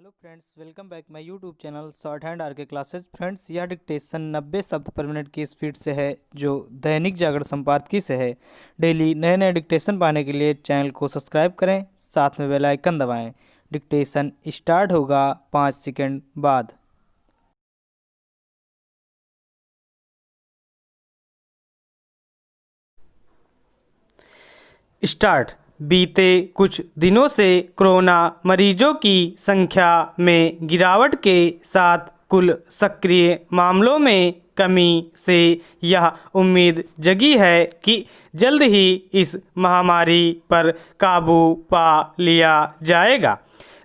Hello friends, welcome back my YouTube channel shorthand R K classes. Friends, यह dictation 90 शब्द पर minute की speed से है, जो दैनिक जागरण संपादकीय से है। डेली नए नए डिक्टेशन पाने के लिए चैनल को सब्सक्राइब करें, साथ में बेल आइकन दबाएं। डिक्टेशन स्टार्ट होगा 5 सेकंड बाद। स्टार्ट। बीते कुछ दिनों से कोरोना मरीजों की संख्या में गिरावट के साथ कुल सक्रिय मामलों में कमी से यह उम्मीद जगी है कि जल्द ही इस महामारी पर काबू पा लिया जाएगा,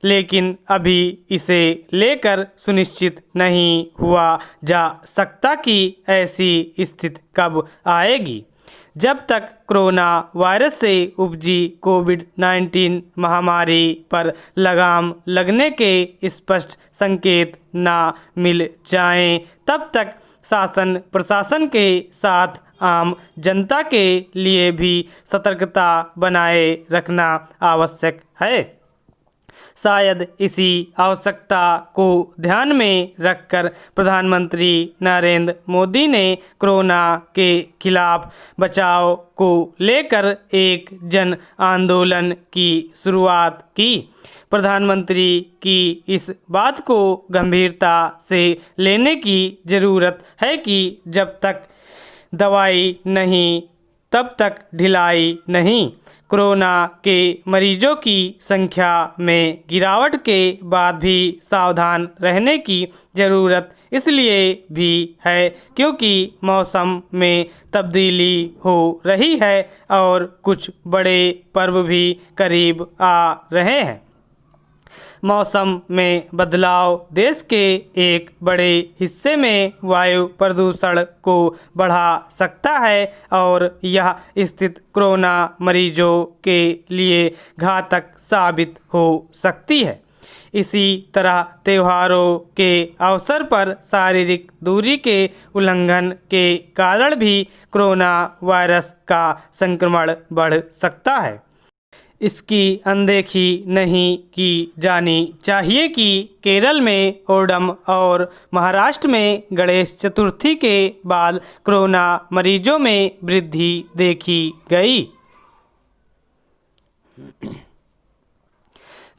लेकिन अभी इसे लेकर सुनिश्चित नहीं हुआ जा सकता कि ऐसी स्थिति कब आएगी। जब तक कोरोना वायरस से उपजी कोविड-19 महामारी पर लगाम लगने के स्पष्ट संकेत ना मिल जाएं, तब तक शासन प्रशासन के साथ आम जनता के लिए भी सतर्कता बनाए रखना आवश्यक है। शायद इसी आवश्यकता को ध्यान में रखकर प्रधानमंत्री नरेंद्र मोदी ने कोरोना के खिलाफ बचाव को लेकर एक जन आंदोलन की शुरुआत की। प्रधानमंत्री की इस बात को गंभीरता से लेने की ज़रूरत है कि जब तक दवाई नहीं तब तक ढिलाई नहीं। कोरोना के मरीजों की संख्या में गिरावट के बाद भी सावधान रहने की ज़रूरत इसलिए भी है क्योंकि मौसम में तब्दीली हो रही है और कुछ बड़े पर्व भी करीब आ रहे हैं। मौसम में बदलाव देश के एक बड़े हिस्से में वायु प्रदूषण को बढ़ा सकता है और यह स्थिति कोरोना मरीजों के लिए घातक साबित हो सकती है। इसी तरह त्योहारों के अवसर पर शारीरिक दूरी के उल्लंघन के कारण भी कोरोना वायरस का संक्रमण बढ़ सकता है। इसकी अनदेखी नहीं की जानी चाहिए कि केरल में ओणम और महाराष्ट्र में गणेश चतुर्थी के बाद कोरोना मरीजों में वृद्धि देखी गई।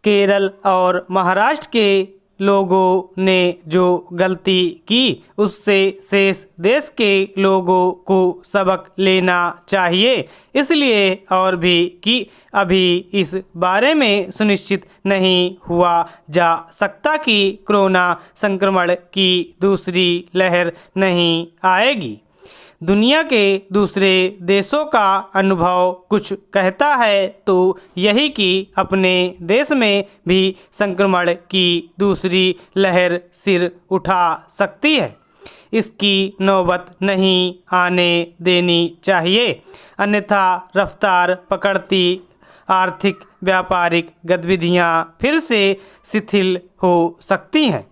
केरल और महाराष्ट्र के लोगों ने जो गलती की उससे शेष देश के लोगों को सबक लेना चाहिए, इसलिए और भी कि अभी इस बारे में सुनिश्चित नहीं हुआ जा सकता कि कोरोना संक्रमण की दूसरी लहर नहीं आएगी। दुनिया के दूसरे देशों का अनुभव कुछ कहता है तो यही कि अपने देश में भी संक्रमण की दूसरी लहर सिर उठा सकती है। इसकी नौबत नहीं आने देनी चाहिए, अन्यथा रफ्तार पकड़ती आर्थिक व्यापारिक गतिविधियां फिर से शिथिल हो सकती हैं।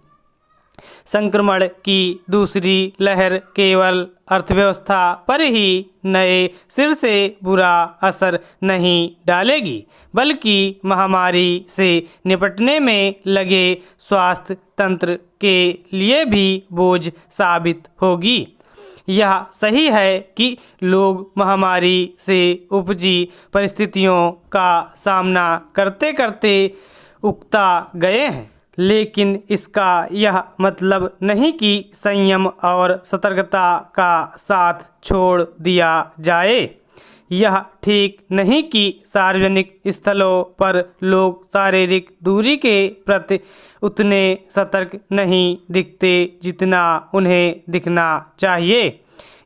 संक्रमण की दूसरी लहर केवल अर्थव्यवस्था पर ही नए सिर से बुरा असर नहीं डालेगी, बल्कि महामारी से निपटने में लगे स्वास्थ्य तंत्र के लिए भी बोझ साबित होगी। यह सही है कि लोग महामारी से उपजी परिस्थितियों का सामना करते करते उकता गए हैं, लेकिन इसका यह मतलब नहीं कि संयम और सतर्कता का साथ छोड़ दिया जाए। यह ठीक नहीं कि सार्वजनिक स्थलों पर लोग शारीरिक दूरी के प्रति उतने सतर्क नहीं दिखते जितना उन्हें दिखना चाहिए।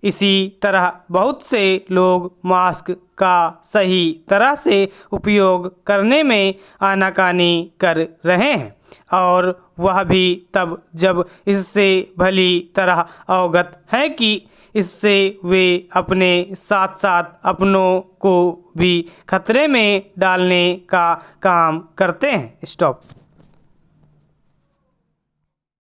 इसी तरह बहुत से लोग मास्क का सही तरह से उपयोग करने में आनाकानी कर रहे हैं, और वह भी तब जब इससे भली तरह अवगत है कि इससे वे अपने साथ साथ अपनों को भी खतरे में डालने का काम करते हैं। स्टॉप।